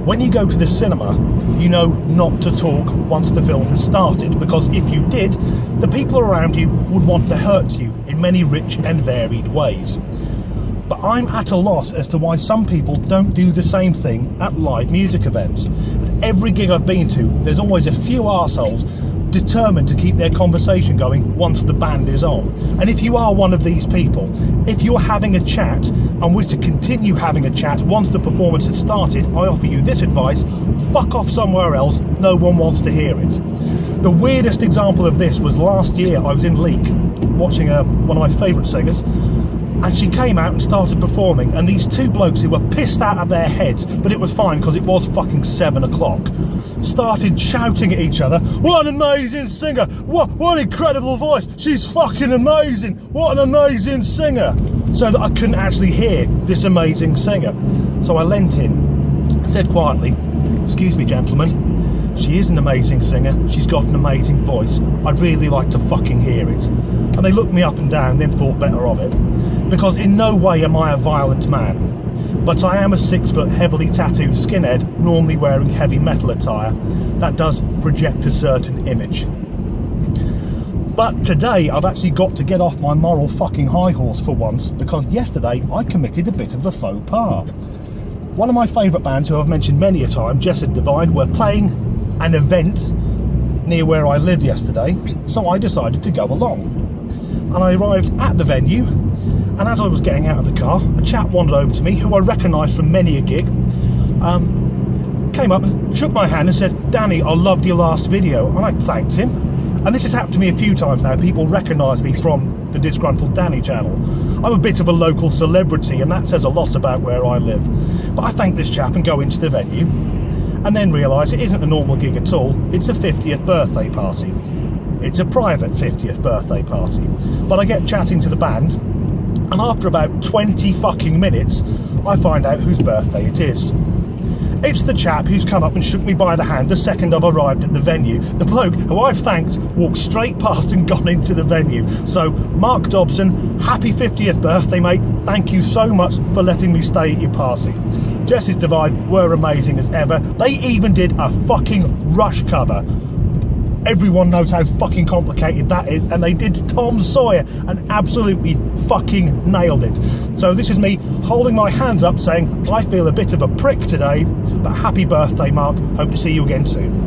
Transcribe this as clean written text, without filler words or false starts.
when you go to the cinema, you know not to talk once the film has started, because if you did, the people around you would want to hurt you in many rich and varied ways. But I'm at a loss as to why some people don't do the same thing at live music events. At every gig I've been to, there's always a few arseholes determined to keep their conversation going once the band is on. And if you are one of these people, if you're having a chat and wish to continue having a chat once the performance has started, I offer you this advice: fuck off somewhere else, no one wants to hear it. The weirdest example of this was last year. I was in Leek watching one of my favourite singers, and she came out and started performing, and these two blokes who were pissed out of their heads, but it was fine because it was fucking 7 o'clock, started shouting at each other, "What an amazing singer! What an incredible voice! She's fucking amazing! What an amazing singer!" So that I couldn't actually hear this amazing singer. So I leant in, said quietly, "Excuse me, gentlemen, she is an amazing singer. She's got an amazing voice. I'd really like to fucking hear it." And they looked me up and down, then thought better of it. Because in no way am I a violent man, but I am a 6-foot heavily tattooed skinhead, normally wearing heavy metal attire that does project a certain image. But today I've actually got to get off my moral fucking high horse for once, because yesterday I committed a bit of a faux pas. One of my favourite bands, who I've mentioned many a time, Jess's Divide, were playing an event near where I live yesterday, so I decided to go along. And I arrived at the venue, and as I was getting out of the car, a chap wandered over to me, who I recognised from many a gig, came up and shook my hand and said, "Danny, I loved your last video," and I thanked him. And this has happened to me a few times now. People recognise me from the Disgruntled Danny channel. I'm a bit of a local celebrity, and that says a lot about where I live. But I thank this chap and go into the venue, and then realise it isn't a normal gig at all. It's a 50th birthday party. It's a private 50th birthday party. But I get chatting to the band, and after about 20 fucking minutes, I find out whose birthday it is. It's the chap who's come up and shook me by the hand the second I've arrived at the venue. The bloke who I've thanked walked straight past and gone into the venue. So, Mark Dobson, happy 50th birthday, mate. Thank you so much for letting me stay at your party. Jess's Divide were amazing as ever. They even did a fucking Rush cover. Everyone knows how fucking complicated that is, and they did Tom Sawyer and absolutely fucking nailed it. So this is me holding my hands up saying, I feel a bit of a prick today, but happy birthday, Mark. Hope to see you again soon.